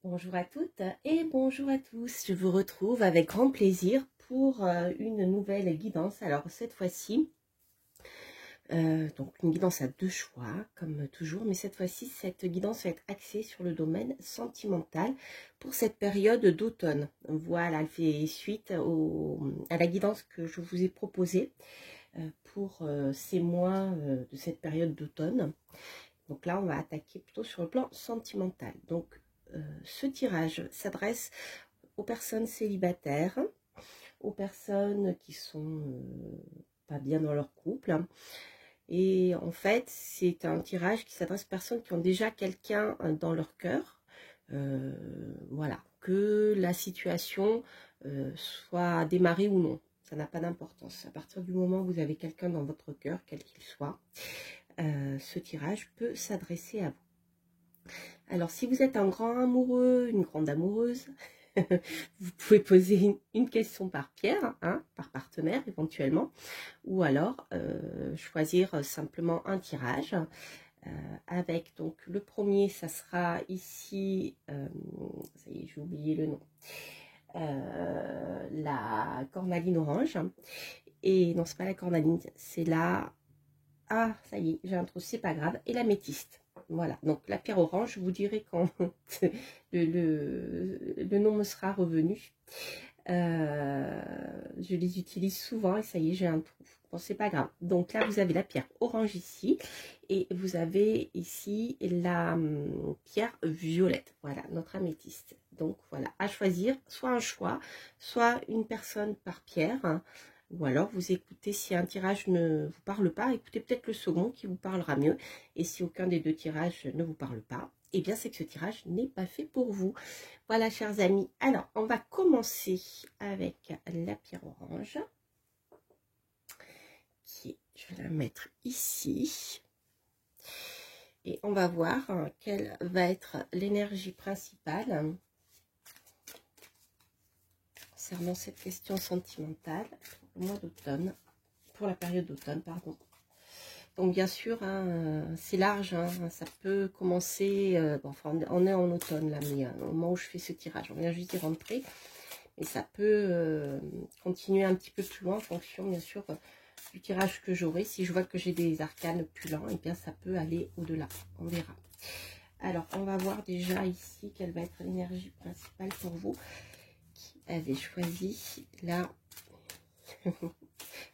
Bonjour à toutes et bonjour à tous. Je vous retrouve avec grand plaisir pour une nouvelle guidance. Alors cette fois-ci, donc une guidance à deux choix comme toujours, mais cette fois-ci, cette guidance va être axée sur le domaine sentimental pour cette période d'automne. Voilà, elle fait suite à la guidance que je vous ai proposée pour ces mois de cette période d'automne. Donc là, on va attaquer plutôt sur le plan sentimental. Donc, ce tirage s'adresse aux personnes célibataires, aux personnes qui sont pas bien dans leur couple. Et en fait, c'est un tirage qui s'adresse aux personnes qui ont déjà quelqu'un dans leur cœur. Voilà, que la situation soit démarrée ou non, ça n'a pas d'importance. À partir du moment où vous avez quelqu'un dans votre cœur, quel qu'il soit, ce tirage peut s'adresser à vous. Alors, si vous êtes un grand amoureux, une grande amoureuse, vous pouvez poser une question par pierre, hein, par partenaire éventuellement, ou alors choisir simplement un tirage. Avec donc le premier, ça sera ici, ça y est, j'ai oublié le nom, la cornaline orange. Et non, c'est pas la cornaline, c'est la... Ah, ça y est, j'ai un trou, c'est pas grave. Et l'améthyste. Voilà, donc la pierre orange, je vous dirai quand le nom me sera revenu. Je les utilise souvent et ça y est, j'ai un trou. Bon, c'est pas grave. Donc là, vous avez la pierre orange ici et vous avez ici la pierre violette. Voilà, notre améthyste. Donc voilà, à choisir, soit un choix, soit une personne par pierre. Hein, ou alors vous écoutez, si un tirage ne vous parle pas, écoutez peut-être le second qui vous parlera mieux. Et si aucun des deux tirages ne vous parle pas, eh bien c'est que ce tirage n'est pas fait pour vous. Voilà, chers amis. Alors, on va commencer avec la pierre orange. Je vais la mettre ici. Et on va voir quelle va être l'énergie principale concernant cette question sentimentale pour le mois d'automne, pour la période d'automne, pardon. Donc bien sûr, hein, c'est large, hein, ça peut commencer, bon, enfin on est en automne là, mais au moment où je fais ce tirage, on vient juste d'y rentrer, mais ça peut continuer un petit peu plus loin en fonction bien sûr du tirage que j'aurai. Si je vois que j'ai des arcanes plus lents, et bien ça peut aller au-delà, on verra. Alors on va voir déjà ici quelle va être l'énergie principale pour vous qui avez choisi là.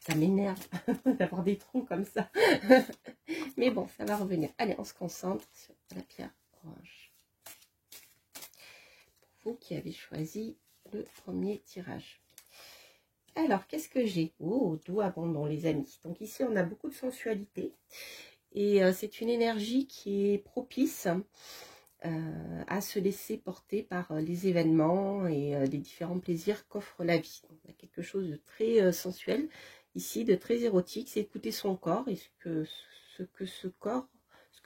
Ça m'énerve d'avoir des troncs comme ça. Mais bon, ça va revenir. Allez, on se concentre sur la pierre orange. Pour vous qui avez choisi le premier tirage. Alors, qu'est-ce que j'ai? Oh, doux abondant, les amis. Donc ici, on a beaucoup de sensualité. Et c'est une énergie qui est propice à se laisser porter par les événements et les différents plaisirs qu'offre la vie. On a quelque chose de très sensuel ici, de très érotique. C'est écouter son corps et ce que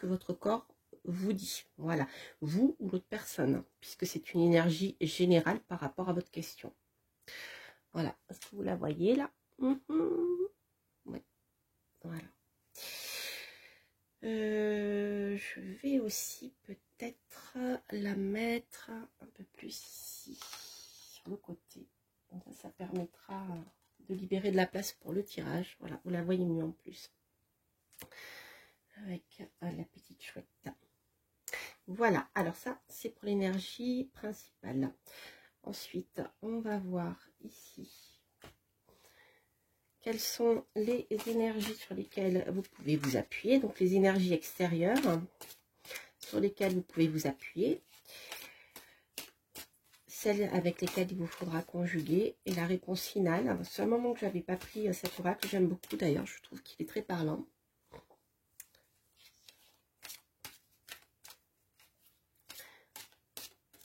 votre corps vous dit. Voilà, vous ou l'autre personne, puisque c'est une énergie générale par rapport à votre question. Voilà, est-ce que vous la voyez là? Ouais, voilà. Je vais aussi peut-être la mettre un peu plus ici, sur le côté. Donc ça permettra de libérer de la place pour le tirage. Voilà, vous la voyez mieux en plus. Avec la petite chouette. Voilà, alors ça, c'est pour l'énergie principale. Ensuite, on va voir ici quelles sont les énergies sur lesquelles vous pouvez vous appuyer. Donc, les énergies extérieures sur lesquelles vous pouvez vous appuyer. Celles avec lesquelles il vous faudra conjuguer. Et la réponse finale. C'est un moment que je n'avais pas pris cet oracle. J'aime beaucoup d'ailleurs. Je trouve qu'il est très parlant.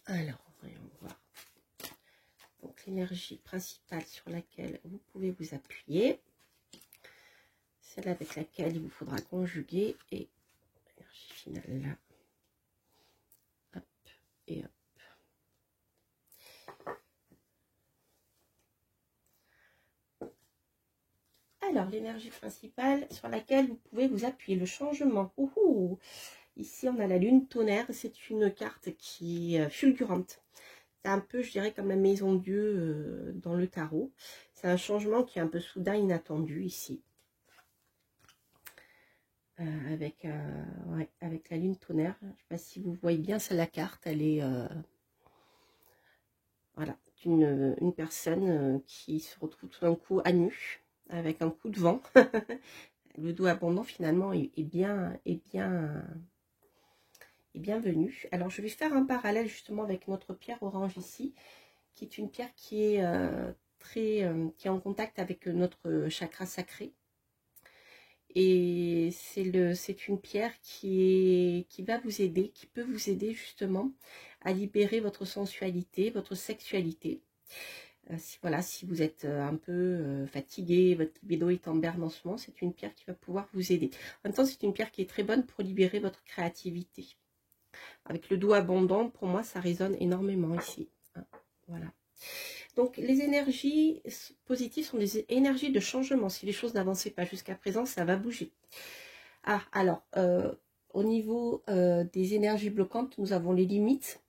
Alors, voyons voir. Donc, l'énergie principale sur laquelle vous pouvez vous appuyer. Celle avec laquelle il vous faudra conjuguer. Et l'énergie finale là. Hop et hop. Alors, l'énergie principale sur laquelle vous pouvez vous appuyer. Le changement. ici on a la lune tonnerre, c'est une carte qui est fulgurante. C'est un peu, je dirais, comme la maison Dieu dans le tarot. C'est un changement qui est un peu soudain, inattendu ici. Ouais, avec la lune tonnerre. Je ne sais pas si vous voyez bien, c'est la carte. Elle est voilà, une personne qui se retrouve tout d'un coup à nu, avec un coup de vent. Le dos abondant finalement est bienvenu. Alors je vais faire un parallèle justement avec notre pierre orange ici, qui est une pierre qui est qui est en contact avec notre chakra sacré. Et c'est une pierre qui va vous aider, qui peut vous aider justement à libérer votre sensualité, votre sexualité. Voilà, si vous êtes un peu fatigué, votre libido est en berne en ce moment, c'est une pierre qui va pouvoir vous aider. En même temps, c'est une pierre qui est très bonne pour libérer votre créativité. Avec le dos abondant, pour moi, ça résonne énormément ici. Voilà. Donc, les énergies positives sont des énergies de changement. Si les choses n'avançaient pas jusqu'à présent, ça va bouger. Ah, alors, au niveau des énergies bloquantes, nous avons les limites.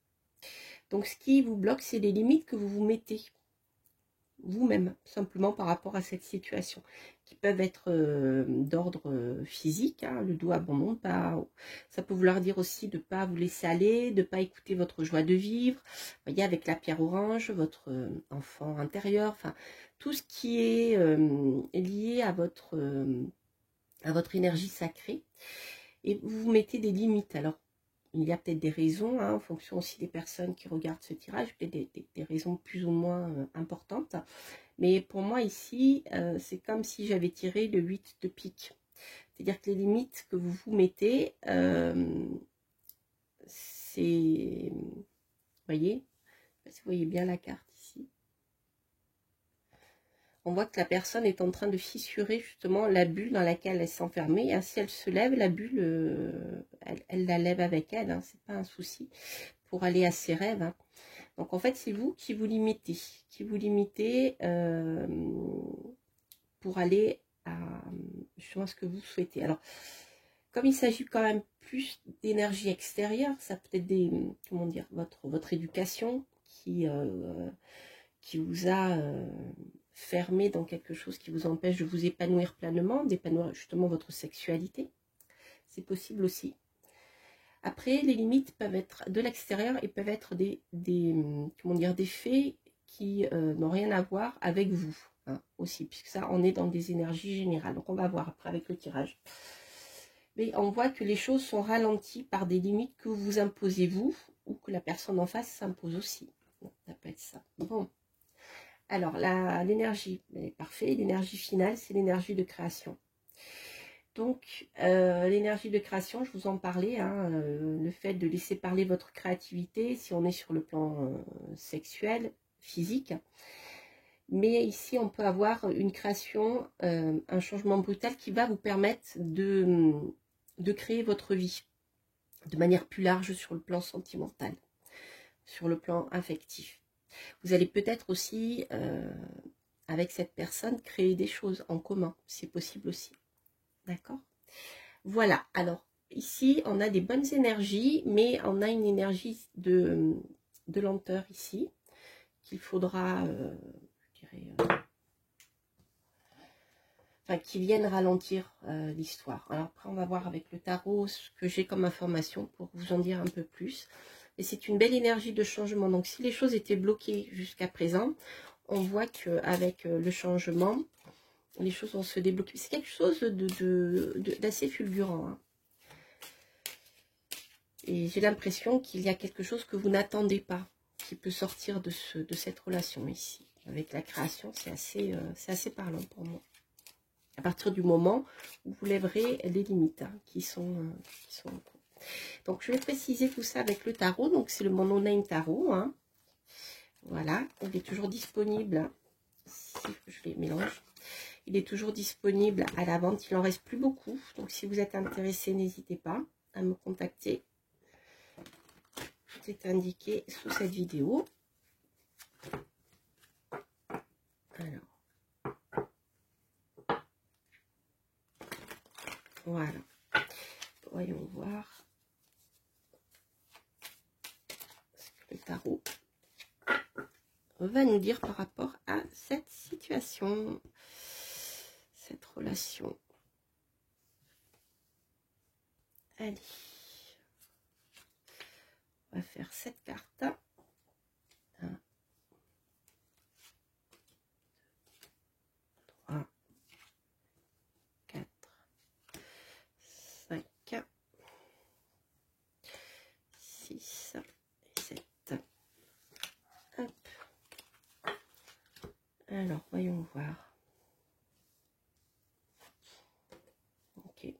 Donc, ce qui vous bloque, c'est les limites que vous vous mettez vous-même, simplement par rapport à cette situation, qui peuvent être d'ordre physique, hein, le dos abondant, ça peut vouloir dire aussi de ne pas vous laisser aller, de ne pas écouter votre joie de vivre, vous voyez, avec la pierre orange, votre enfant intérieur, enfin, tout ce qui est lié à votre énergie sacrée, et vous vous mettez des limites. Alors, il y a peut-être des raisons, hein, en fonction aussi des personnes qui regardent ce tirage, peut-être des raisons plus ou moins importantes. Mais pour moi ici, c'est comme si j'avais tiré le 8 de pique. C'est-à-dire que les limites que vous vous mettez, c'est... Vous voyez? Je ne sais pas si vous voyez bien la carte ici. On voit que la personne est en train de fissurer justement la bulle dans laquelle elle s'enfermait. Et ainsi elle se lève, la bulle, elle la lève avec elle, hein, c'est pas un souci, pour aller à ses rêves. Hein. Donc en fait, c'est vous qui vous limitez, pour aller à justement ce que vous souhaitez. Alors, comme il s'agit quand même plus d'énergie extérieure, ça peut être comment dire, votre éducation qui vous a fermé dans quelque chose qui vous empêche de vous épanouir pleinement, d'épanouir justement votre sexualité. C'est possible aussi. Après, les limites peuvent être de l'extérieur et peuvent être comment dire, des faits qui n'ont rien à voir avec vous, hein, aussi, puisque ça, on est dans des énergies générales. Donc, on va voir après avec le tirage. Mais on voit que les choses sont ralenties par des limites que vous imposez vous, ou que la personne en face s'impose aussi. Bon, ça peut être ça. Bon. Alors, l'énergie, parfait. L'énergie finale, c'est l'énergie de création. Donc, l'énergie de création, je vous en parlais, hein, le fait de laisser parler votre créativité, si on est sur le plan sexuel, physique. Mais ici, on peut avoir une création, un changement brutal qui va vous permettre de créer votre vie de manière plus large sur le plan sentimental, sur le plan affectif. Vous allez peut-être aussi, avec cette personne, créer des choses en commun, c'est possible aussi. D'accord ? Voilà, alors ici on a des bonnes énergies, mais on a une énergie de lenteur ici, qu'il faudra, je dirais, enfin qui viennent ralentir l'histoire. Alors après on va voir avec le tarot ce que j'ai comme information pour vous en dire un peu plus. Et c'est une belle énergie de changement, donc si les choses étaient bloquées jusqu'à présent, on voit qu'avec le changement, les choses vont se débloquer. C'est quelque chose d'assez fulgurant, hein. Et j'ai l'impression qu'il y a quelque chose que vous n'attendez pas, qui peut sortir de cette relation ici. Avec la création, c'est assez parlant pour moi. À partir du moment où vous lèverez les limites, hein, qui sont en cours. Donc, je vais préciser tout ça avec le tarot. Donc, c'est le Mon No Name Tarot. Hein. Voilà, il est toujours disponible. Si je les mélange. Il est toujours disponible à la vente. Il n'en reste plus beaucoup. Donc, si vous êtes intéressé, n'hésitez pas à me contacter. Tout est indiqué sous cette vidéo. Alors, voilà. Voyons voir. tarot va nous dire par rapport à cette situation, cette relation. Allez, on va faire cette carte. 1, 3, 4, 5, 6 et 7. Hop. Alors, voyons voir. Ok.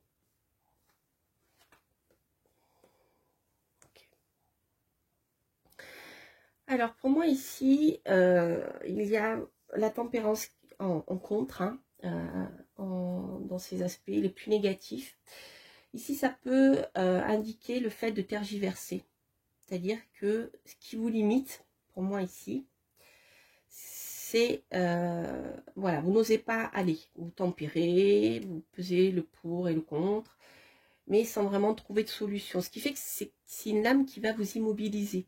Alors, pour moi, ici, il y a la tempérance en contre, hein, dans ces aspects les plus négatifs. Ici, ça peut indiquer le fait de tergiverser. C'est-à-dire que ce qui vous limite, pour moi ici, c'est, voilà, vous n'osez pas aller. Vous tempérez, vous pesez le pour et le contre, mais sans vraiment trouver de solution. Ce qui fait que c'est une lame qui va vous immobiliser.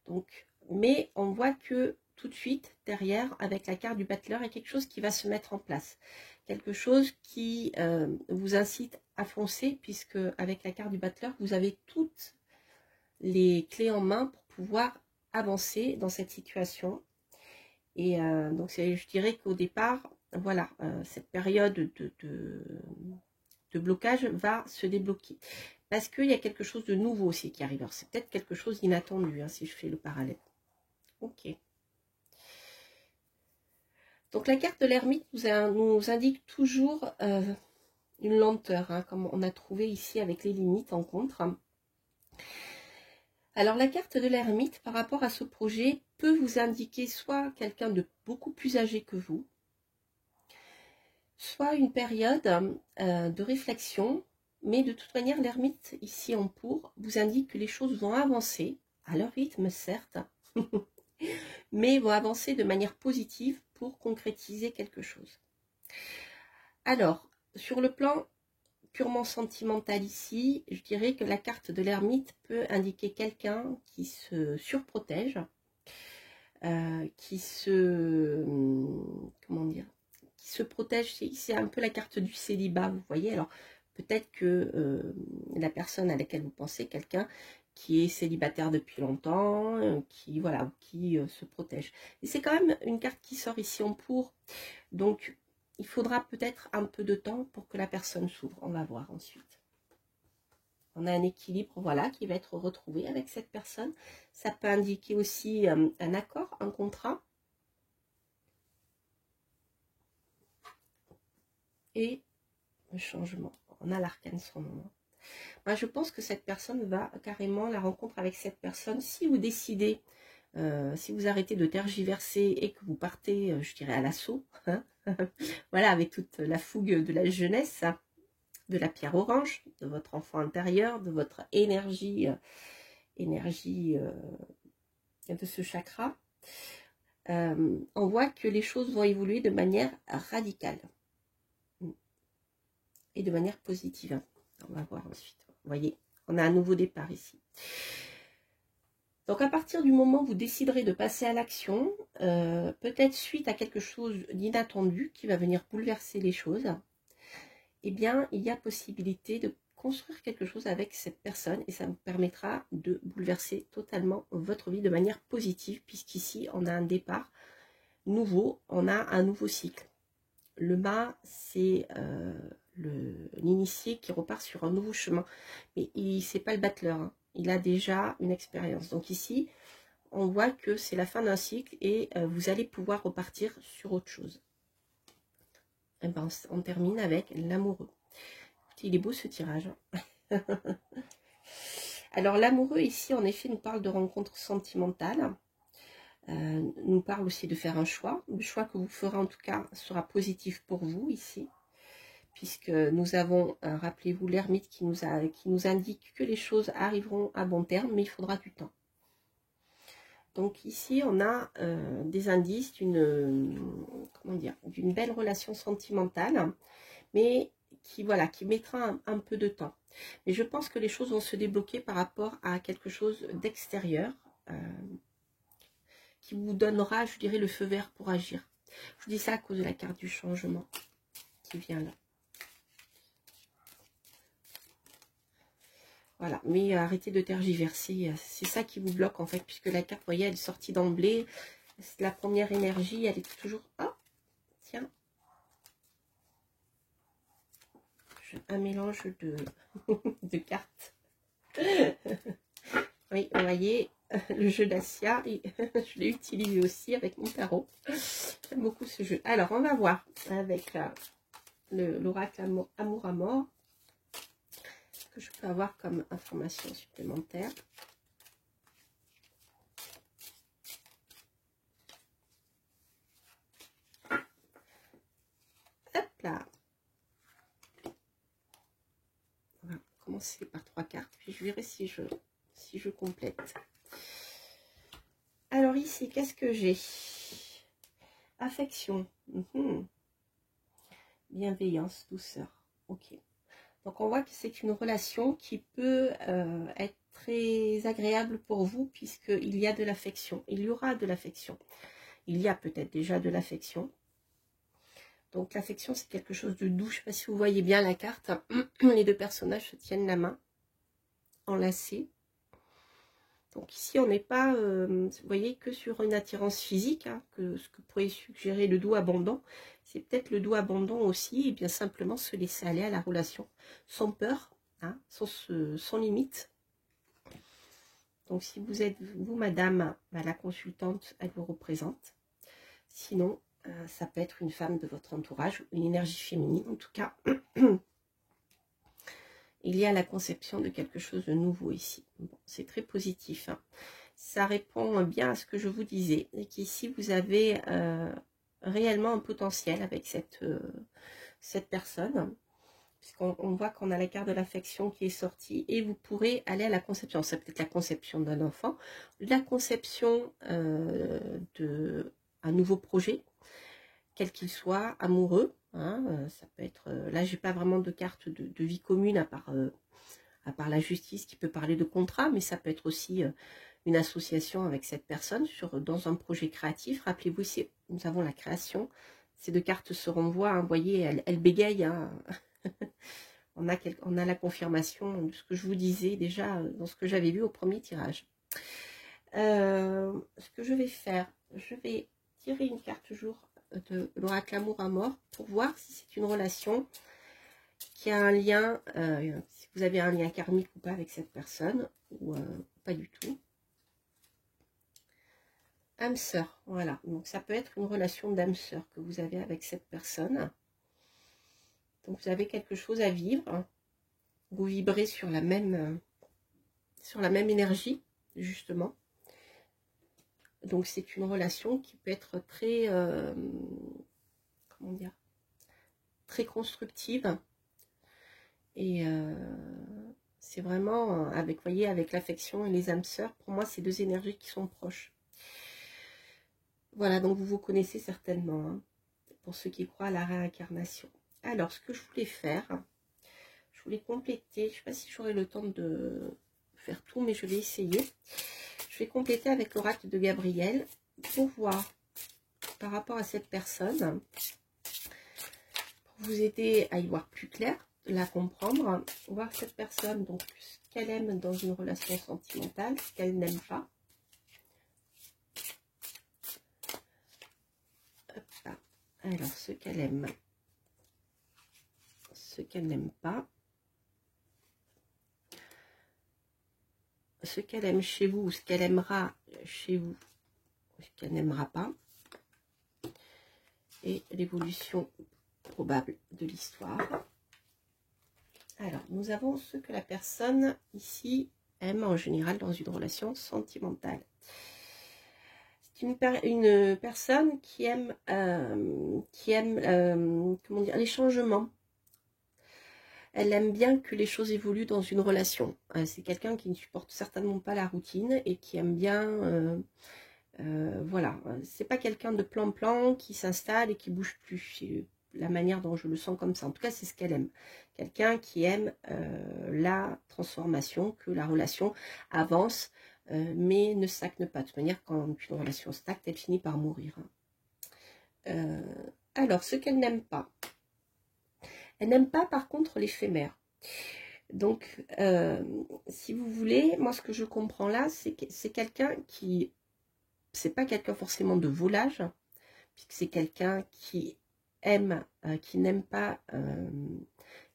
Donc, mais on voit que tout de suite, derrière, avec la carte du battleur, il y a quelque chose qui va se mettre en place. Quelque chose qui vous incite à foncer, puisque avec la carte du battleur, vous avez toutes les clés en main pour pouvoir avancer dans cette situation. Et donc, je dirais qu'au départ, voilà, cette période de blocage va se débloquer. Parce qu'il y a quelque chose de nouveau aussi qui arrive. C'est peut-être quelque chose d'inattendu, hein, si je fais le parallèle. Ok. Donc la carte de l'ermite nous indique toujours une lenteur, hein, comme on a trouvé ici avec les limites en contre. Alors la carte de l'ermite, par rapport à ce projet, peut vous indiquer soit quelqu'un de beaucoup plus âgé que vous, soit une période de réflexion. Mais de toute manière, l'ermite, ici en pour, vous indique que les choses vont avancer, à leur rythme certes, mais vont avancer de manière positive pour concrétiser quelque chose. Alors, sur le plan purement sentimental ici, je dirais que la carte de l'ermite peut indiquer quelqu'un qui se surprotège, qui se... comment dire, qui se protège. C'est un peu la carte du célibat, vous voyez. Alors, peut-être que la personne à laquelle vous pensez, quelqu'un qui est célibataire depuis longtemps, qui voilà, qui se protège. Et c'est quand même une carte qui sort ici en pour. Donc, il faudra peut-être un peu de temps pour que la personne s'ouvre. On va voir ensuite. On a un équilibre, voilà, qui va être retrouvé avec cette personne. Ça peut indiquer aussi un accord, un contrat. Et le changement. On a l'arcane sans nom. Moi, je pense que cette personne va carrément, la rencontre avec cette personne, si vous décidez, si vous arrêtez de tergiverser et que vous partez, je dirais, à l'assaut, hein, voilà, avec toute la fougue de la jeunesse, de la pierre orange, de votre enfant intérieur, de votre énergie, de ce chakra, on voit que les choses vont évoluer de manière radicale et de manière positive. On va voir ensuite. Vous voyez, on a un nouveau départ ici. Donc à partir du moment où vous déciderez de passer à l'action, peut-être suite à quelque chose d'inattendu qui va venir bouleverser les choses, eh bien il y a possibilité de construire quelque chose avec cette personne et ça vous permettra de bouleverser totalement votre vie de manière positive, puisqu'ici on a un départ nouveau, on a un nouveau cycle. Le mât, c'est l'initié qui repart sur un nouveau chemin, mais c'est pas le battleur, hein. Il a déjà une expérience. Donc ici, on voit que c'est la fin d'un cycle et vous allez pouvoir repartir sur autre chose. Et ben, on termine avec l'amoureux. Il est beau ce tirage. Hein. Alors l'amoureux ici, en effet, nous parle de rencontres sentimentales. Nous parle aussi de faire un choix. Le choix que vous ferez en tout cas sera positif pour vous ici. Puisque nous avons, rappelez-vous, l'ermite qui nous indique que les choses arriveront à bon terme, mais il faudra du temps. Donc ici, on a des indices d'une belle relation sentimentale, mais qui mettra un peu de temps. Mais je pense que les choses vont se débloquer par rapport à quelque chose d'extérieur, qui vous donnera, je dirais, le feu vert pour agir. Je vous dis ça à cause de la carte du changement qui vient là. Voilà, mais arrêtez de tergiverser, c'est ça qui vous bloque en fait, puisque la carte, vous voyez, elle est sortie d'emblée. La première énergie, elle est toujours... Oh, tiens. Un mélange de, de cartes. Oui, vous voyez, le jeu d'Asia, je l'ai utilisé aussi avec mon tarot. J'aime beaucoup ce jeu. Alors, on va voir avec l'oracle Amour à mort. Ce que je peux avoir comme information supplémentaire. Hop là. On va commencer par 3 cartes, puis je verrai si je complète. Alors ici, qu'est-ce que j'ai? Affection. Bienveillance, douceur. Ok. Donc on voit que c'est une relation qui peut être très agréable pour vous, puisqu'il y a de l'affection. Il y aura de l'affection. Il y a peut-être déjà de l'affection. Donc l'affection, c'est quelque chose de doux. Je ne sais pas si vous voyez bien la carte. Les deux personnages se tiennent la main, enlacés. Donc ici, on n'est pas, vous voyez, que sur une attirance physique, hein, que ce que pourrait suggérer le doux abondant. C'est peut-être le doux abondant aussi, et bien simplement se laisser aller à la relation, sans peur, hein, sans limite. Donc si vous êtes, vous, madame, bah, la consultante, elle vous représente. Sinon, ça peut être une femme de votre entourage, une énergie féminine en tout cas. Il y a la conception de quelque chose de nouveau ici. Bon, c'est très positif. Hein. Ça répond bien à ce que je vous disais. Et qu'ici, vous avez réellement un potentiel avec cette personne. Puisqu'on voit qu'on a la carte de l'affection qui est sortie. Et vous pourrez aller à la conception. C'est peut-être la conception d'un enfant. La conception d'un nouveau projet. Quel qu'il soit, amoureux. Hein, ça peut être, là j'ai pas vraiment de carte de vie commune à part la justice qui peut parler de contrat, mais ça peut être aussi une association avec cette personne dans un projet créatif. Rappelez-vous, ici nous avons la création, ces deux cartes se renvoient, hein, vous voyez, elles bégayent, hein. on a la confirmation de ce que je vous disais déjà dans ce que j'avais vu au premier tirage. Ce que je vais faire, je vais tirer une carte toujours de l'oracle Amour à mort pour voir si c'est une relation qui a un lien, si vous avez un lien karmique ou pas avec cette personne, ou pas du tout. Âme sœur, voilà. Donc ça peut être une relation d'âme sœur que vous avez avec cette personne. Donc vous avez quelque chose à vivre. Vous vibrez sur la même énergie, justement. Donc c'est une relation qui peut être très, comment dire, très constructive. Et c'est vraiment, avec, voyez, avec l'affection et les âmes sœurs, pour moi, c'est deux énergies qui sont proches. Voilà, donc vous vous connaissez certainement, hein, pour ceux qui croient à la réincarnation. Alors, ce que je voulais faire, je voulais compléter, je ne sais pas si j'aurai le temps de faire tout, mais je vais essayer. Je vais compléter avec l'oracle de Gabriel pour voir par rapport à cette personne, pour vous aider à y voir plus clair, la comprendre, voir cette personne, donc ce qu'elle aime dans une relation sentimentale, ce qu'elle n'aime pas. Hop là. Alors, ce qu'elle aime, ce qu'elle n'aime pas, ce qu'elle aime chez vous, ce qu'elle aimera chez vous, ce qu'elle n'aimera pas, et l'évolution probable de l'histoire. Alors, nous avons ce que la personne ici aime en général dans une relation sentimentale. C'est une personne qui aime comment dire, les changements. Elle aime bien que les choses évoluent dans une relation. C'est quelqu'un qui ne supporte certainement pas la routine et qui aime bien, voilà, c'est pas quelqu'un de plan-plan qui s'installe et qui bouge plus. C'est la manière dont je le sens comme ça. En tout cas, c'est ce qu'elle aime. Quelqu'un qui aime la transformation, que la relation avance mais ne stagne pas. De toute manière, quand une relation stagne, elle finit par mourir. Alors, ce qu'elle n'aime pas. Elle n'aime pas, par contre, l'éphémère. Donc, si vous voulez, moi, ce que je comprends là, c'est que c'est quelqu'un qui... C'est pas quelqu'un forcément de volage, puisque c'est quelqu'un qui aime, qui n'aime pas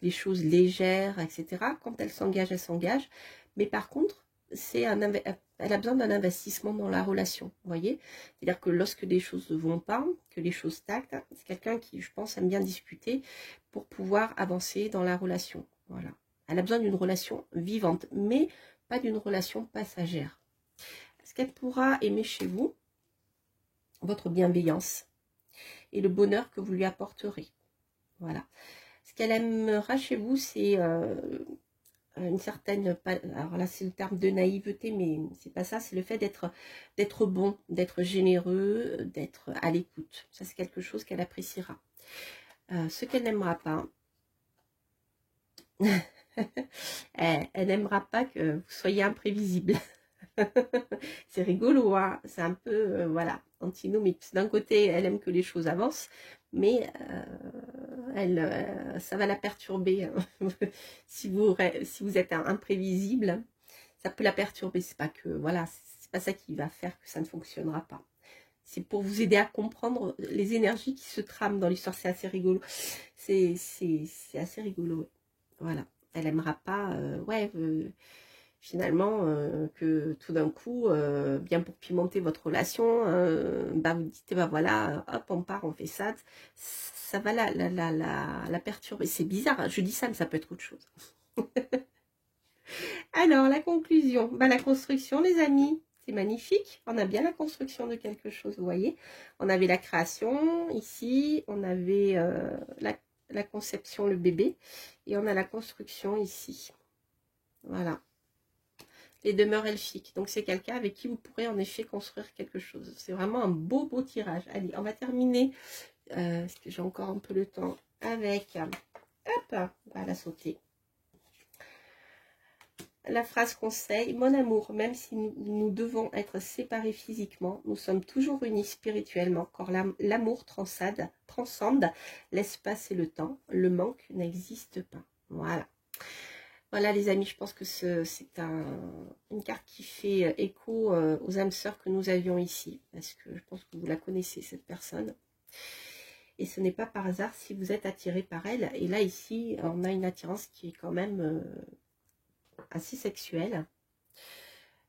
les choses légères, etc. Quand elle s'engage. Mais par contre, elle a besoin d'un investissement dans la relation, vous voyez. C'est-à-dire que lorsque les choses ne vont pas, que les choses stagnent, c'est quelqu'un qui, je pense, aime bien discuter pour pouvoir avancer dans la relation. Voilà. Elle a besoin d'une relation vivante, mais pas d'une relation passagère. Est-ce qu'elle pourra aimer chez vous votre bienveillance et le bonheur que vous lui apporterez? Voilà. Ce qu'elle aimera chez vous, c'est une certaine... Alors là, c'est le terme de naïveté, mais c'est pas ça. C'est le fait d'être bon, d'être généreux, d'être à l'écoute. Ça, c'est quelque chose qu'elle appréciera. Ce qu'elle n'aimera pas... elle n'aimera pas que vous soyez imprévisible. C'est rigolo, hein, c'est un peu, voilà, antinomique. D'un côté, elle aime que les choses avancent, mais ça va la perturber. si vous êtes imprévisible, ça peut la perturber. C'est pas que, voilà, c'est pas ça qui va faire que ça ne fonctionnera pas. C'est pour vous aider à comprendre les énergies qui se trament dans l'histoire. C'est assez rigolo. C'est assez rigolo, ouais. Voilà. Elle aimera pas, finalement, que tout d'un coup, bien pour pimenter votre relation, bah vous dites, bah voilà, hop, on part, on fait ça, ça va la perturber. C'est bizarre, hein, je dis ça, mais ça peut être autre chose. Alors, la conclusion, bah, la construction, les amis, c'est magnifique. On a bien la construction de quelque chose, vous voyez. On avait la création, ici, on avait la conception, le bébé, et on a la construction ici. Voilà. Les demeures elfiques. Donc, c'est quelqu'un avec qui vous pourrez en effet construire quelque chose. C'est vraiment un beau, beau tirage. Allez, on va terminer, parce que j'ai encore un peu le temps, avec, hop, on va la sauter. La phrase conseil, mon amour, même si nous devons être séparés physiquement, nous sommes toujours unis spirituellement, car l'amour transcende l'espace et le temps. Le manque n'existe pas. Voilà. Voilà les amis, je pense que c'est une carte qui fait écho aux âmes sœurs que nous avions ici. Parce que je pense que vous la connaissez, cette personne. Et ce n'est pas par hasard si vous êtes attiré par elle. Et là, ici, on a une attirance qui est quand même assez sexuelle.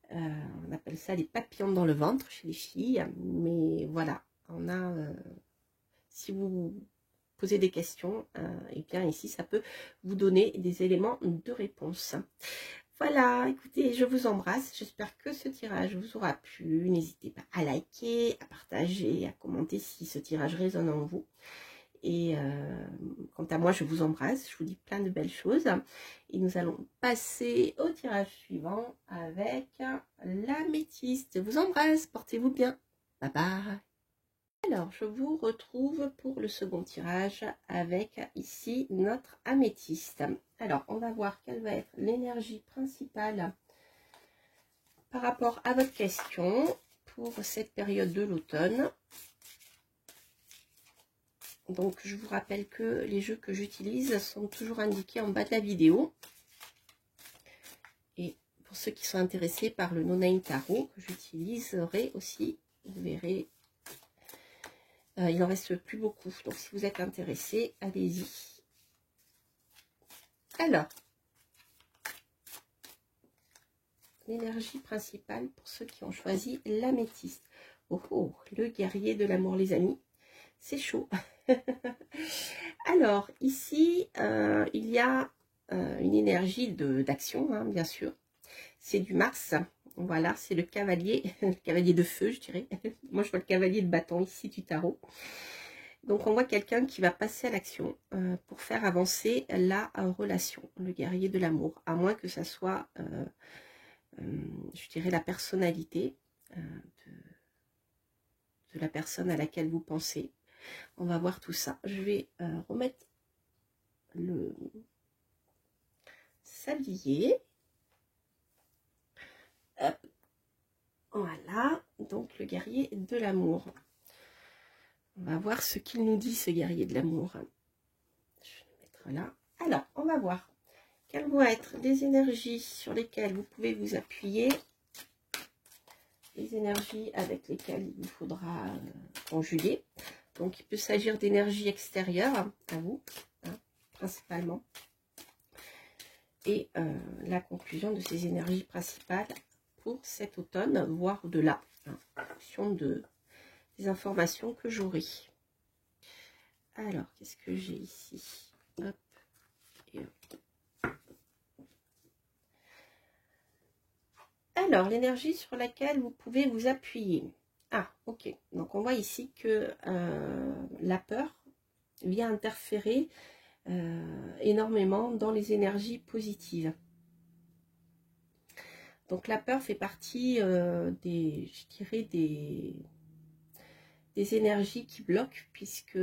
On appelle ça les papillons dans le ventre chez les filles. Mais voilà, on a... si vous poser des questions, et bien ici ça peut vous donner des éléments de réponse. Voilà, écoutez, je vous embrasse, j'espère que ce tirage vous aura plu. N'hésitez pas à liker, à partager, à commenter si ce tirage résonne en vous. Et quant à moi, je vous embrasse, je vous dis plein de belles choses. Et nous allons passer au tirage suivant avec l'améthyste. Je vous embrasse, portez-vous bien. Bye bye. Alors, je vous retrouve pour le second tirage avec ici notre améthyste. Alors, on va voir quelle va être l'énergie principale par rapport à votre question pour cette période de l'automne. Donc, je vous rappelle que les jeux que j'utilise sont toujours indiqués en bas de la vidéo. Et pour ceux qui sont intéressés par le No Name Tarot que j'utiliserai aussi, vous verrez. Il n'en reste plus beaucoup, donc si vous êtes intéressé, allez-y. Alors, l'énergie principale pour ceux qui ont choisi l'améthyste. Oh, oh, le guerrier de l'amour, les amis, c'est chaud. Alors, ici, il y a une énergie d'action, hein, bien sûr. C'est du Mars. Voilà, c'est le cavalier de feu, je dirais. Moi, je vois le cavalier de bâton ici du tarot. Donc, on voit quelqu'un qui va passer à l'action pour faire avancer la relation, le guerrier de l'amour. À moins que ça soit, je dirais, la personnalité de la personne à laquelle vous pensez. On va voir tout ça. Je vais remettre le sablier. Hop. donc le guerrier de l'amour. On va voir ce qu'il nous dit, ce guerrier de l'amour. Je vais le mettre là. Alors, on va voir quelles vont être les énergies sur lesquelles vous pouvez vous appuyer, les énergies avec lesquelles il vous faudra conjuguer. Donc, il peut s'agir d'énergie extérieure à vous, hein, principalement. Et la conclusion de ces énergies principales pour cet automne, voire au-delà, hein, en fonction des informations que j'aurai. Alors, qu'est-ce que j'ai ici? Hop, et hop. Alors, l'énergie sur laquelle vous pouvez vous appuyer. Ah, ok. Donc, on voit ici que la peur vient interférer énormément dans les énergies positives. Donc, la peur fait partie je dirais des énergies qui bloquent, puisque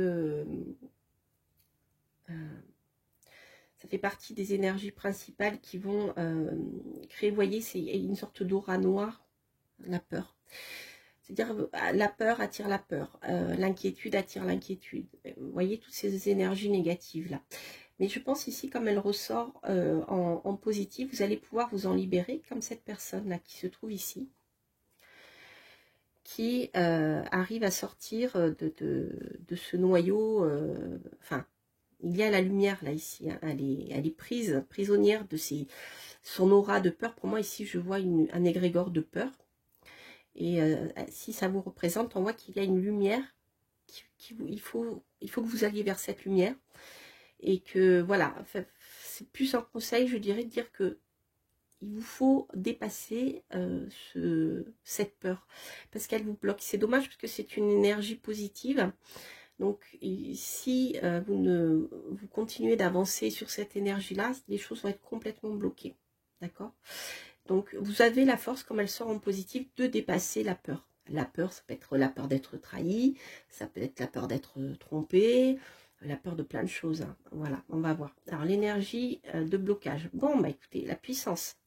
ça fait partie des énergies principales qui vont créer, vous voyez, c'est une sorte d'aura noire, la peur. C'est-à-dire, la peur attire la peur, l'inquiétude attire l'inquiétude. Vous voyez, toutes ces énergies négatives-là. Mais je pense ici, comme elle ressort en positif, vous allez pouvoir vous en libérer, comme cette personne-là qui se trouve ici, qui arrive à sortir de ce noyau, enfin, il y a la lumière là ici, hein, elle est prisonnière de son aura de peur. Pour moi ici je vois un égrégore de peur, et si ça vous représente, on voit qu'il y a une lumière, il faut que vous alliez vers cette lumière, et que voilà, c'est plus un conseil, je dirais, de dire que il vous faut dépasser cette peur, parce qu'elle vous bloque. C'est dommage parce que c'est une énergie positive. Donc, si vous continuez d'avancer sur cette énergie-là, les choses vont être complètement bloquées. D'accord? Donc, vous avez la force, comme elle sort en positif, de dépasser la peur. La peur, ça peut être la peur d'être trahi, ça peut être la peur d'être trompé, la peur de plein de choses. Hein. Voilà, on va voir. Alors, l'énergie de blocage. Bon, bah écoutez, la puissance.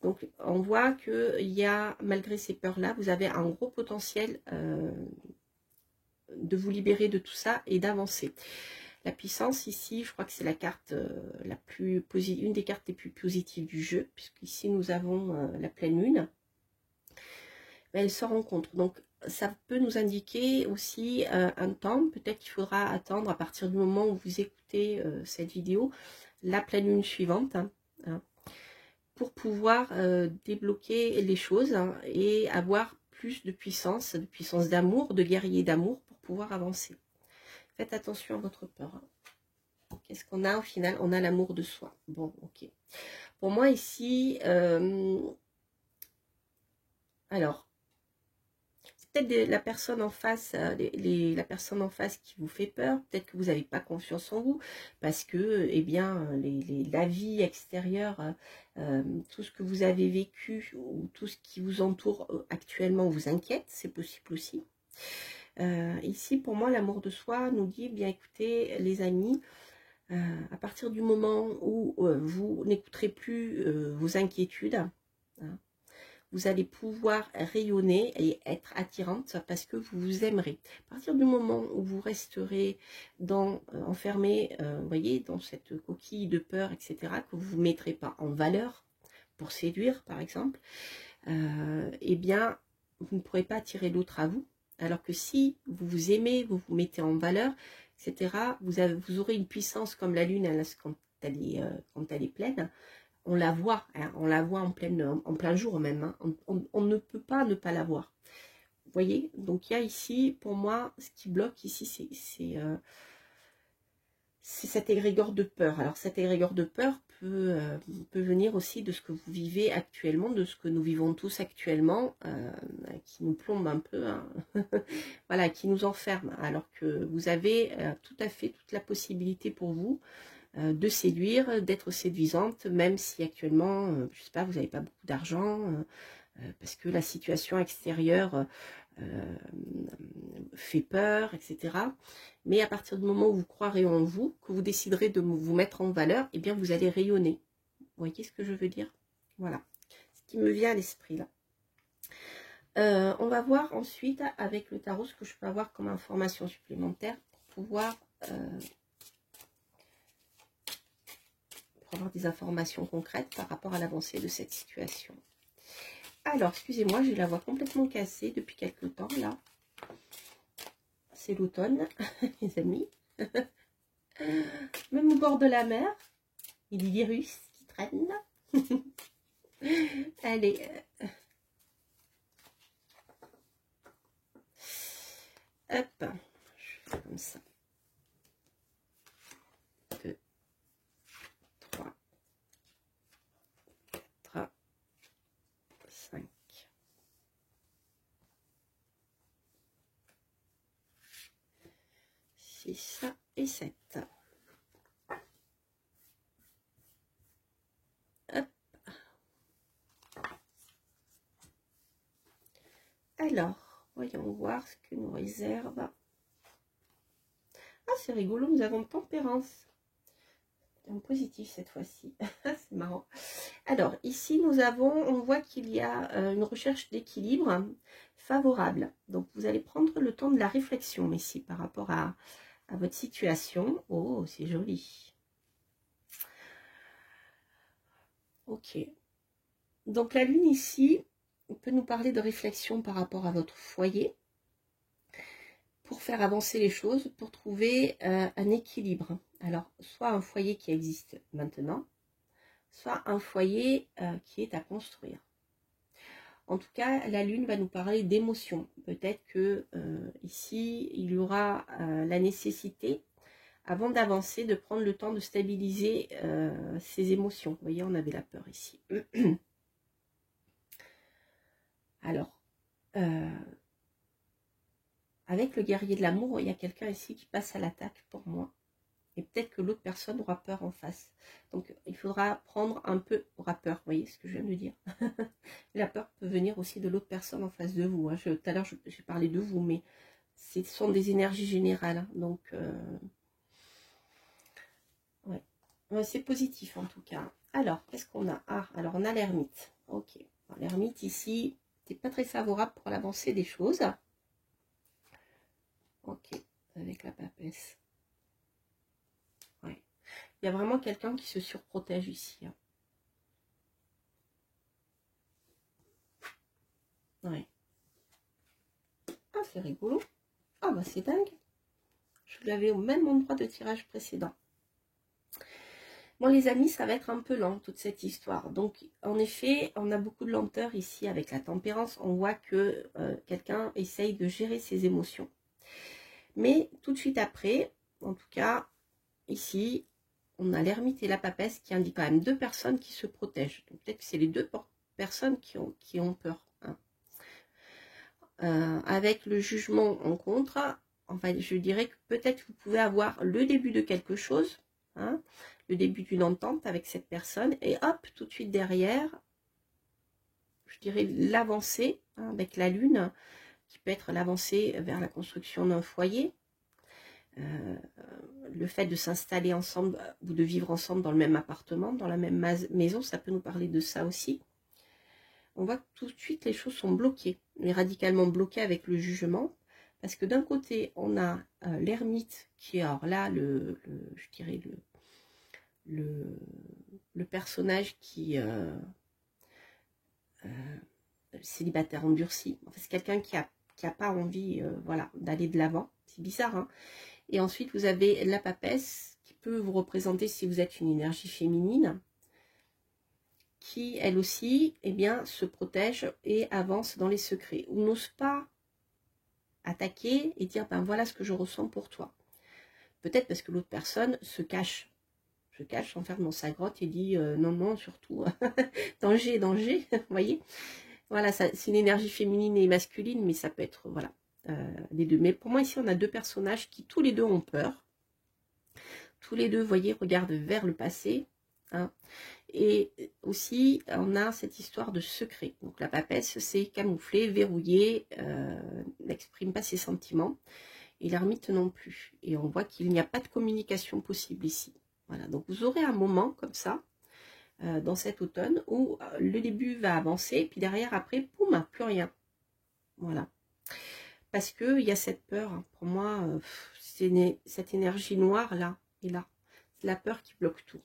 Donc, on voit qu'il y a, malgré ces peurs-là, vous avez un gros potentiel de vous libérer de tout ça et d'avancer. La puissance, ici, je crois que c'est la carte une des cartes les plus positives du jeu, puisqu'ici nous avons la pleine lune. Mais elle se rencontre. Donc, ça peut nous indiquer aussi un temps. Peut-être qu'il faudra attendre à partir du moment où vous écoutez cette vidéo, la pleine lune suivante, hein, pour pouvoir débloquer les choses, hein, et avoir plus de puissance d'amour, de guerrier d'amour, pour pouvoir avancer. Faites attention à votre peur. Hein. Qu'est-ce qu'on a au final? On a l'amour de soi. Bon, ok. Pour moi ici, alors, c'est peut-être la personne en face, la personne en face qui vous fait peur. Peut-être que vous n'avez pas confiance en vous, parce que, eh bien, la vie extérieure, tout ce que vous avez vécu, ou tout ce qui vous entoure actuellement vous inquiète. C'est possible aussi. Ici, pour moi, l'amour de soi nous dit, bien écoutez, les amis, à partir du moment où vous n'écouterez plus vos inquiétudes, hein, vous allez pouvoir rayonner et être attirante, parce que vous vous aimerez. À partir du moment où vous resterez enfermé, vous voyez, dans cette coquille de peur, etc., que vous ne vous mettrez pas en valeur pour séduire, par exemple, eh bien, vous ne pourrez pas attirer l'autre à vous. Alors que si vous vous aimez, vous vous mettez en valeur, etc., vous aurez une puissance comme la lune, quand elle est pleine. On la voit, hein, on la voit en plein jour même. Hein. On ne peut pas ne pas la voir. Vous voyez? Donc il y a ici, pour moi, ce qui bloque ici, c'est cet égrégore de peur. Alors cet égrégore de peur peut venir aussi de ce que vous vivez actuellement, de ce que nous vivons tous actuellement, qui nous plombe un peu, hein. Voilà, qui nous enferme, alors que vous avez tout à fait toute la possibilité pour vous de séduire, d'être séduisante, même si actuellement, je sais pas, vous n'avez pas beaucoup d'argent, parce que la situation extérieure fait peur, etc. Mais à partir du moment où vous croirez en vous, que vous déciderez de vous mettre en valeur, eh bien vous allez rayonner. Vous voyez ce que je veux dire? Voilà, ce qui me vient à l'esprit là. On va voir ensuite avec le tarot ce que je peux avoir comme information supplémentaire pour pouvoir pour avoir des informations concrètes par rapport à l'avancée de cette situation. Alors, excusez-moi, j'ai la voix complètement cassée depuis quelques temps, là. C'est l'automne, les amis. Même au bord de la mer, il y a des virus qui traînent. Allez. Hop. Je fais comme ça. 2, 3, 4, 5. 6 et 7. Hop. Alors, voyons voir ce que nous réserve. Ah, c'est rigolo, nous avons tempérance. En positif cette fois-ci. C'est marrant. Alors, ici, on voit qu'il y a une recherche d'équilibre favorable. Donc, vous allez prendre le temps de la réflexion ici par rapport à votre situation. Oh, c'est joli. Ok. Donc, la lune ici peut nous parler de réflexion par rapport à votre foyer pour faire avancer les choses, pour trouver un équilibre. Alors, soit un foyer qui existe maintenant, soit un foyer qui est à construire. En tout cas, la lune va nous parler d'émotions. Peut-être que ici, il y aura la nécessité, avant d'avancer, de prendre le temps de stabiliser ses émotions. Vous voyez, on avait la peur ici. Alors, avec le guerrier de l'amour, il y a quelqu'un ici qui passe à l'attaque pour moi. Et peut-être que l'autre personne aura peur en face. Donc, il faudra prendre un peu... aura peur, vous voyez ce que je viens de dire. La peur peut venir aussi de l'autre personne en face de vous. Hein. Tout à l'heure, j'ai parlé de vous, mais ce sont des énergies générales. Hein. Donc, ouais, c'est positif en tout cas. Alors, qu'est-ce qu'on a? Ah, alors on a l'ermite. Ok. L'ermite ici, c'est pas très favorable pour l'avancée des choses. Ok, avec la papesse. Ouais. Il y a vraiment quelqu'un qui se surprotège ici. Hein. Ouais. Ah, c'est rigolo. Ah, bah c'est dingue. Je l'avais au même endroit de tirage précédent. Bon, les amis, ça va être un peu lent, toute cette histoire. Donc, en effet, on a beaucoup de lenteur ici avec la tempérance. On voit que quelqu'un essaye de gérer ses émotions. Mais tout de suite après, en tout cas, ici, on a l'ermite et la papesse qui indiquent quand même deux personnes qui se protègent. Peut-être que c'est les deux personnes qui ont peur. Hein. Avec le jugement en contre, enfin, je dirais que peut-être vous pouvez avoir le début de quelque chose, hein, le début d'une entente avec cette personne, et hop, tout de suite derrière, je dirais l'avancée, hein, avec la lune, qui peut être l'avancée vers la construction d'un foyer, le fait de s'installer ensemble ou de vivre ensemble dans le même appartement, dans la même maison, ça peut nous parler de ça aussi. On voit que tout de suite les choses sont bloquées, mais radicalement bloquées avec le jugement, parce que d'un côté on a l'ermite qui est alors là je dirais le personnage qui célibataire endurci. Enfin, c'est quelqu'un qui a pas envie voilà, d'aller de l'avant. C'est bizarre, hein. Et ensuite, vous avez la papesse qui peut vous représenter si vous êtes une énergie féminine qui, elle aussi, eh bien, se protège et avance dans les secrets ou n'ose pas attaquer et dire ben voilà ce que je ressens pour toi. Peut-être parce que l'autre personne se cache, s'enferme dans sa grotte et dit non, non, surtout danger, danger, vous voyez. Voilà, c'est une énergie féminine et masculine, mais ça peut être, voilà, les deux. Mais pour moi, ici, on a deux personnages qui, tous les deux, ont peur. Tous les deux, vous voyez, regardent vers le passé. Hein. Et aussi, on a cette histoire de secret. Donc, la papesse, c'est camouflé, verrouillé, n'exprime pas ses sentiments. Et l'ermite non plus. Et on voit qu'il n'y a pas de communication possible ici. Voilà, donc vous aurez un moment comme ça, dans cet automne, où le début va avancer, puis derrière, après, poum, plus rien. Voilà. Parce qu'il y a cette peur, hein. Pour moi, cette énergie noire là et là. C'est la peur qui bloque tout.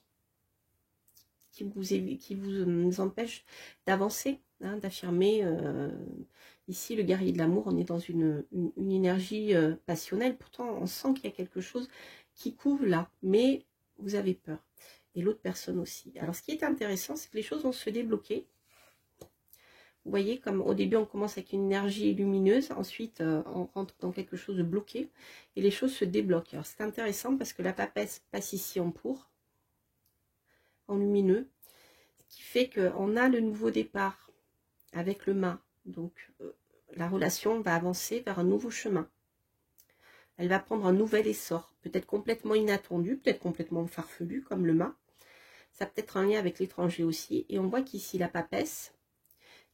Qui vous empêche d'avancer, hein, d'affirmer. Ici, le guerrier de l'amour, on est dans une énergie passionnelle. Pourtant, on sent qu'il y a quelque chose qui couvre là. Mais vous avez peur. Et l'autre personne aussi. Alors, ce qui est intéressant, c'est que les choses vont se débloquer. Vous voyez, comme au début, on commence avec une énergie lumineuse. Ensuite, on rentre dans quelque chose de bloqué. Et les choses se débloquent. Alors, c'est intéressant parce que la papesse passe ici en pour, en lumineux. Ce qui fait qu'on a le nouveau départ avec le mât. Donc, la relation va avancer vers un nouveau chemin. Elle va prendre un nouvel essor. Peut-être complètement inattendu, peut-être complètement farfelu, comme le mât. Ça peut être un lien avec l'étranger aussi. Et on voit qu'ici, la papesse,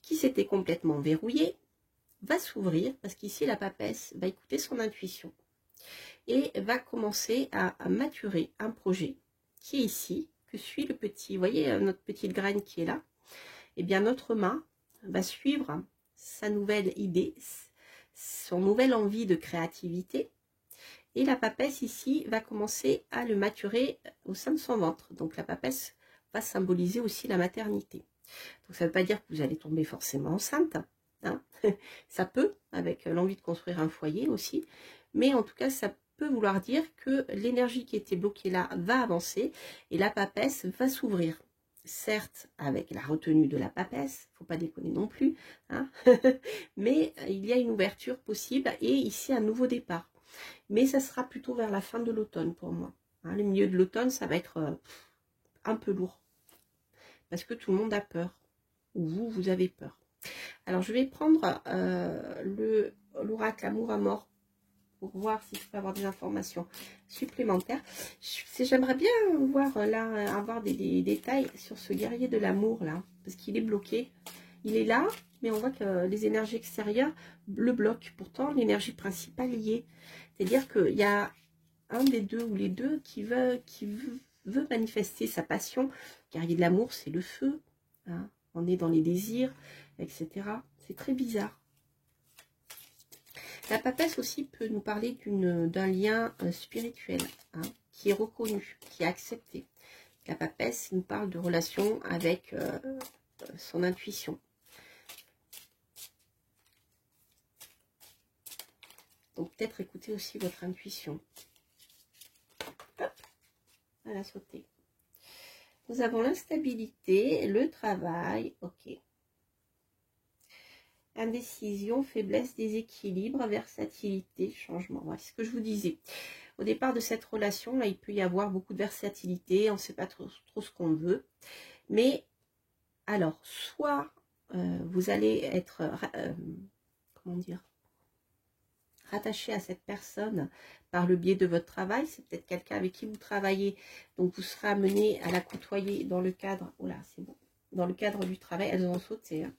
qui s'était complètement verrouillée, va s'ouvrir, parce qu'ici, la papesse va écouter son intuition et va commencer à maturer un projet qui est ici, que suit le petit, vous voyez notre petite graine qui est là, et bien notre mât va suivre sa nouvelle idée, son nouvelle envie de créativité, et la papesse ici va commencer à le maturer au sein de son ventre. Donc la papesse va symboliser aussi la maternité. Donc ça ne veut pas dire que vous allez tomber forcément enceinte, hein. Ça peut, avec l'envie de construire un foyer aussi, mais en tout cas ça peut vouloir dire que l'énergie qui était bloquée là va avancer et la papesse va s'ouvrir. Certes, avec la retenue de la papesse, faut pas déconner non plus, hein. Mais il y a une ouverture possible et ici un nouveau départ. Mais ça sera plutôt vers la fin de l'automne pour moi, hein. Le milieu de l'automne, ça va être un peu lourd. Parce que tout le monde a peur. Ou vous avez peur. Alors, je vais prendre l'oracle Amour à mort pour voir si je peux avoir des informations supplémentaires. J'aimerais bien voir là, avoir des détails sur ce guerrier de l'amour là, parce qu'il est bloqué. Il est là, mais on voit que les énergies extérieures le bloquent. Pourtant, l'énergie principale y est. C'est-à-dire qu'il y a un des deux ou les deux qui veut manifester sa passion. Guerrier de l'amour, c'est le feu, hein. On est dans les désirs, etc. C'est très bizarre. La papesse aussi peut nous parler d'un lien spirituel, hein, qui est reconnu, qui est accepté. La papesse nous parle de relation avec son intuition. Donc peut-être écouter aussi votre intuition. Hop, elle a sauté. Nous avons l'instabilité, le travail, ok. Indécision, faiblesse, déséquilibre, versatilité, changement. Voilà ce que je vous disais. Au départ de cette relation, là, il peut y avoir beaucoup de versatilité, on ne sait pas trop ce qu'on veut. Mais, alors, soit vous allez être, comment dire, rattaché à cette personne par le biais de votre travail. C'est peut-être quelqu'un avec qui vous travaillez, donc vous serez amené à la côtoyer dans le cadre, oh là, c'est bon, dans le cadre du travail. Elles ont sauté, hein.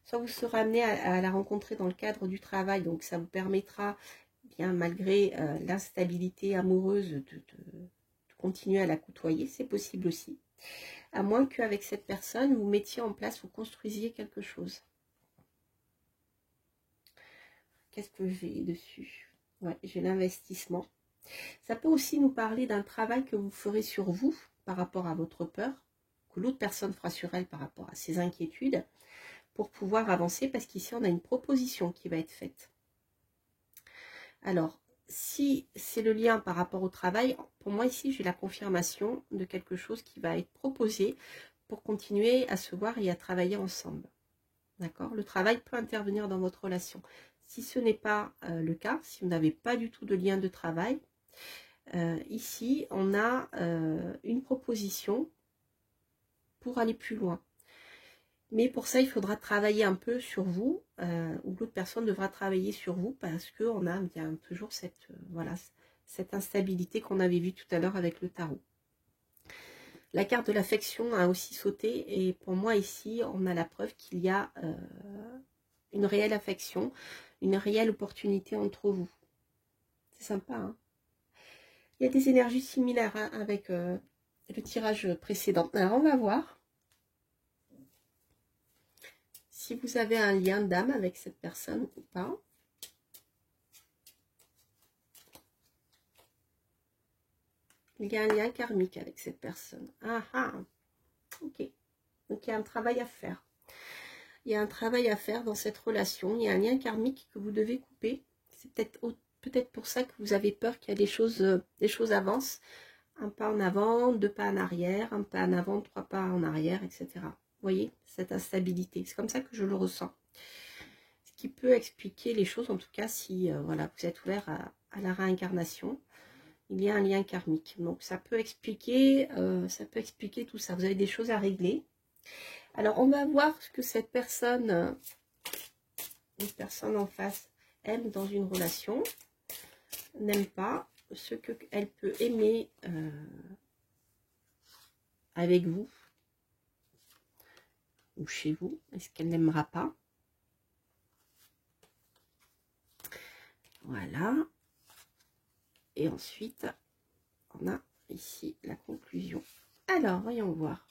Soit vous serez amené à la rencontrer dans le cadre du travail, donc ça vous permettra, bien malgré l'instabilité amoureuse, de continuer à la côtoyer. C'est possible aussi, à moins qu'avec cette personne vous mettiez en place, vous construisiez quelque chose. Qu'est-ce que j'ai dessus? Ouais, j'ai l'investissement. Ça peut aussi nous parler d'un travail que vous ferez sur vous par rapport à votre peur, que l'autre personne fera sur elle par rapport à ses inquiétudes, pour pouvoir avancer, parce qu'ici on a une proposition qui va être faite. Alors, si c'est le lien par rapport au travail, pour moi ici j'ai la confirmation de quelque chose qui va être proposé pour continuer à se voir et à travailler ensemble. D'accord? Le travail peut intervenir dans votre relation. Si ce n'est pas le cas, si vous n'avez pas du tout de lien de travail, ici on a une proposition pour aller plus loin. Mais pour ça, il faudra travailler un peu sur vous, ou l'autre personne devra travailler sur vous, parce qu'on a bien toujours cette, voilà, cette instabilité qu'on avait vue tout à l'heure avec le tarot. La carte de l'affection a aussi sauté, et pour moi ici, on a la preuve qu'il y a une réelle affection, une réelle opportunité entre vous. C'est sympa, hein? Il y a des énergies similaires, hein, avec le tirage précédent. Alors, on va voir si vous avez un lien d'âme avec cette personne ou pas. Il y a un lien karmique avec cette personne. Ah ah, ok. Donc il y a un travail à faire. Il y a un travail à faire dans cette relation. Il y a un lien karmique que vous devez couper. C'est peut-être pour ça que vous avez peur qu'il y a des choses avancent. Un pas en avant, deux pas en arrière, un pas en avant, trois pas en arrière, etc. Vous voyez, cette instabilité. C'est comme ça que je le ressens. Ce qui peut expliquer les choses, en tout cas, si voilà, vous êtes ouvert à la réincarnation. Il y a un lien karmique. Donc ça peut expliquer tout ça. Vous avez des choses à régler. Alors on va voir ce que cette personne, une personne en face, aime dans une relation, n'aime pas, ce qu'elle peut aimer avec vous ou chez vous. Est-ce qu'elle n'aimera pas? Voilà. Et ensuite, on a ici la conclusion. Alors, voyons voir.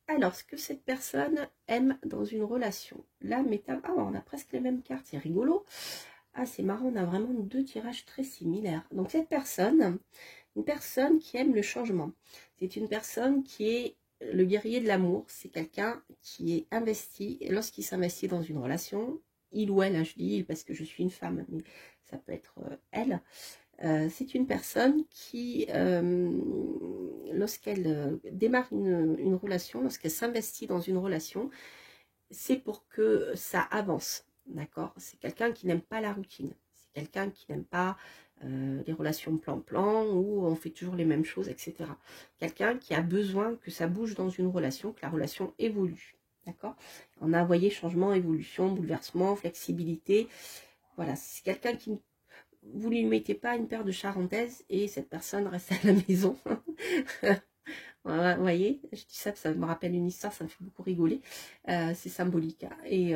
Alors, ce que cette personne aime dans une relation. La méta... Ah, on a presque les mêmes cartes, c'est rigolo. Ah, c'est marrant, on a vraiment deux tirages très similaires. Donc, cette personne, une personne qui aime le changement. C'est une personne qui est le guerrier de l'amour. C'est quelqu'un qui est investi. Et lorsqu'il s'investit dans une relation, il ou elle, hein, je dis il parce que je suis une femme, mais ça peut être elle. C'est une personne qui, lorsqu'elle démarre une relation, lorsqu'elle s'investit dans une relation, c'est pour que ça avance, d'accord? C'est quelqu'un qui n'aime pas la routine, c'est quelqu'un qui n'aime pas les relations plan-plan, où on fait toujours les mêmes choses, etc. Quelqu'un qui a besoin que ça bouge dans une relation, que la relation évolue, d'accord? On a envoyé changement, évolution, bouleversement, flexibilité, voilà, c'est quelqu'un qui... Vous ne lui mettez pas une paire de charentaises et cette personne reste à la maison. Voilà, vous voyez, je dis ça, ça me rappelle une histoire, ça me fait beaucoup rigoler. C'est symbolique. Hein, et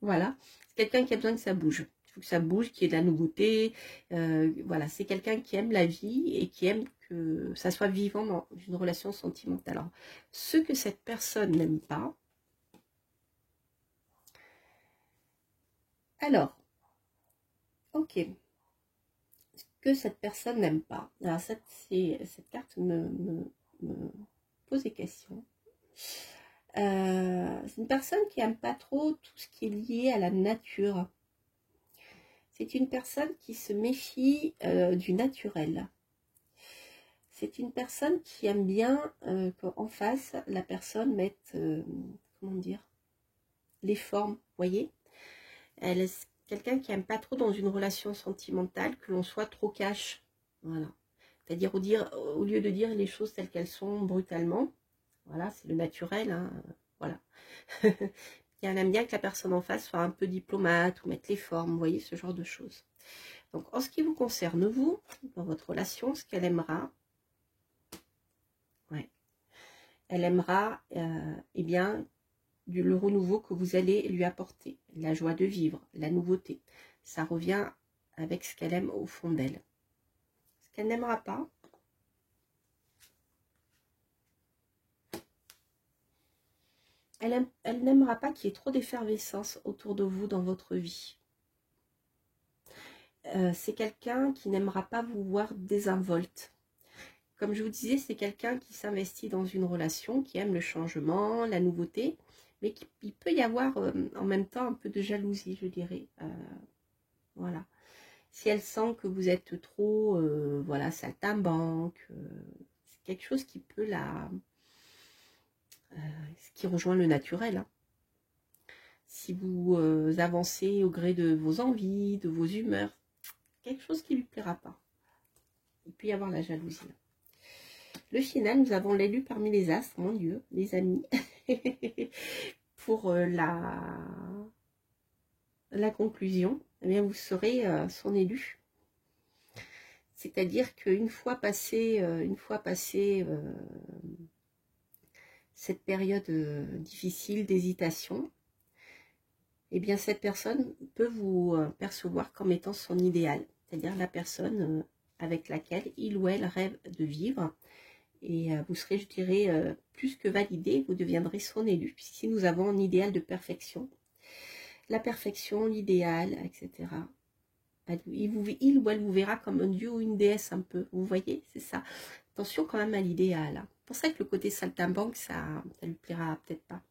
voilà, c'est quelqu'un qui a besoin que ça bouge. Il faut que ça bouge, qu'il y ait de la nouveauté. Voilà, c'est quelqu'un qui aime la vie et qui aime que ça soit vivant dans une relation sentimentale. Alors, ce que cette personne n'aime pas. Alors, ok. Ce que cette personne n'aime pas. Alors, cette carte me pose des questions. C'est une personne qui n'aime pas trop tout ce qui est lié à la nature. C'est une personne qui se méfie du naturel. C'est une personne qui aime bien qu'en face, la personne mette, comment dire, les formes, vous voyez. Elle est quelqu'un qui n'aime pas trop dans une relation sentimentale que l'on soit trop cash. Voilà. C'est-à-dire au lieu de dire les choses telles qu'elles sont brutalement, voilà, c'est le naturel, hein, voilà. Et on aime bien que la personne en face soit un peu diplomate ou mette les formes, vous voyez, ce genre de choses. Donc, en ce qui vous concerne, vous, dans votre relation, ce qu'elle aimera, ouais, elle aimera, eh bien, le renouveau que vous allez lui apporter, la joie de vivre, la nouveauté. Ça revient avec ce qu'elle aime au fond d'elle. Ce qu'elle n'aimera pas, elle n'aimera pas qu'il y ait trop d'effervescence autour de vous dans votre vie. C'est quelqu'un qui n'aimera pas vous voir désinvolte. Comme je vous disais, c'est quelqu'un qui s'investit dans une relation, qui aime le changement, la nouveauté, mais il peut y avoir en même temps un peu de jalousie, je dirais. Voilà. Si elle sent que vous êtes trop, voilà, saltimbanque, c'est quelque chose qui peut ce qui rejoint le naturel. Hein. Si vous avancez au gré de vos envies, de vos humeurs, quelque chose qui ne lui plaira pas. Il peut y avoir la jalousie. Le final, nous avons l'élu parmi les astres, mon Dieu, les amis, pour la conclusion. Eh bien, vous serez son élu. C'est-à-dire qu'une fois passé, cette période difficile d'hésitation, eh bien cette personne peut vous percevoir comme étant son idéal, c'est-à-dire la personne avec laquelle il ou elle rêve de vivre Et vous serez, je dirais, plus que validé, vous deviendrez son élu. Ici, nous avons un idéal de perfection. La perfection, l'idéal, etc. Il ou elle vous verra comme un dieu ou une déesse un peu. Vous voyez, c'est ça. Attention quand même à l'idéal. Hein. C'est pour ça que le côté saltimbanque, ça lui plaira peut-être pas.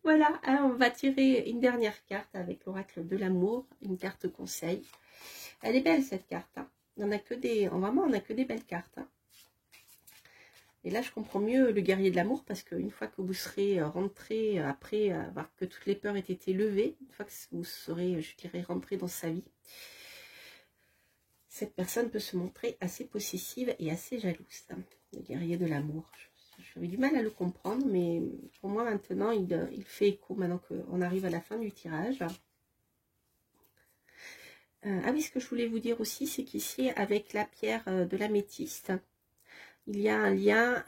Voilà, alors on va tirer une dernière carte avec l'oracle de l'amour, une carte conseil. Elle est belle cette carte. Hein. On a que des, vraiment, on a que des belles cartes. Hein. Et là, je comprends mieux le guerrier de l'amour parce qu'une fois que vous serez rentré, après avoir que toutes les peurs aient été levées, une fois que vous serez, je dirais, rentré dans sa vie, cette personne peut se montrer assez possessive et assez jalouse. Hein, le guerrier de l'amour. J'avais du mal à le comprendre, mais pour moi maintenant, il fait écho maintenant qu'on arrive à la fin du tirage. Ah oui, ce que je voulais vous dire aussi, c'est qu'ici, avec la pierre de l'améthyste, il y a un lien,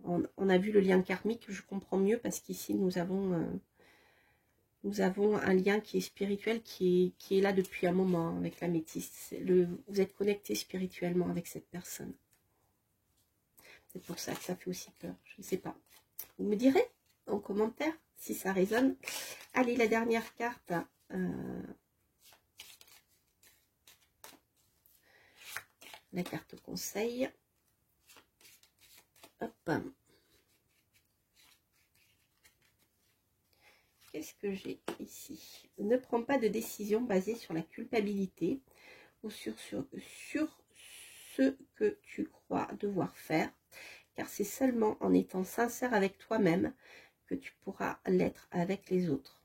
on a vu le lien karmique, je comprends mieux, parce qu'ici, nous avons un lien qui est spirituel, qui est là depuis un moment avec l'améthyste. Vous êtes connecté spirituellement avec cette personne. C'est pour ça que ça fait aussi peur, je ne sais pas. Vous me direz en commentaire si ça résonne. Allez, la dernière carte. La carte conseil. Hop. Qu'est-ce que j'ai ici? Ne prends pas de décision basée sur la culpabilité ou sur ce que tu crois devoir faire, car c'est seulement en étant sincère avec toi-même que tu pourras l'être avec les autres.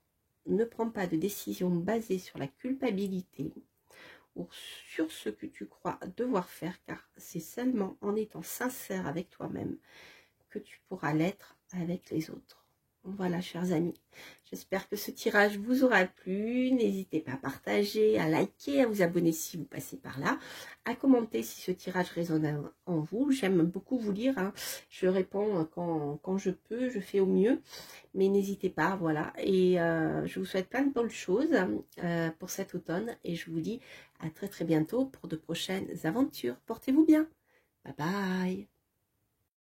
Ne prends pas de décision basée sur la culpabilité ou sur ce que tu crois devoir faire, car c'est seulement en étant sincère avec toi-même que tu pourras l'être avec les autres. Voilà, chers amis, j'espère que ce tirage vous aura plu. N'hésitez pas à partager, à liker, à vous abonner si vous passez par là, à commenter si ce tirage résonne en vous. J'aime beaucoup vous lire, hein. Je réponds quand je peux, je fais au mieux, mais n'hésitez pas, voilà. Et je vous souhaite plein de bonnes choses pour cet automne, et je vous dis à très très bientôt pour de prochaines aventures. Portez-vous bien, bye bye.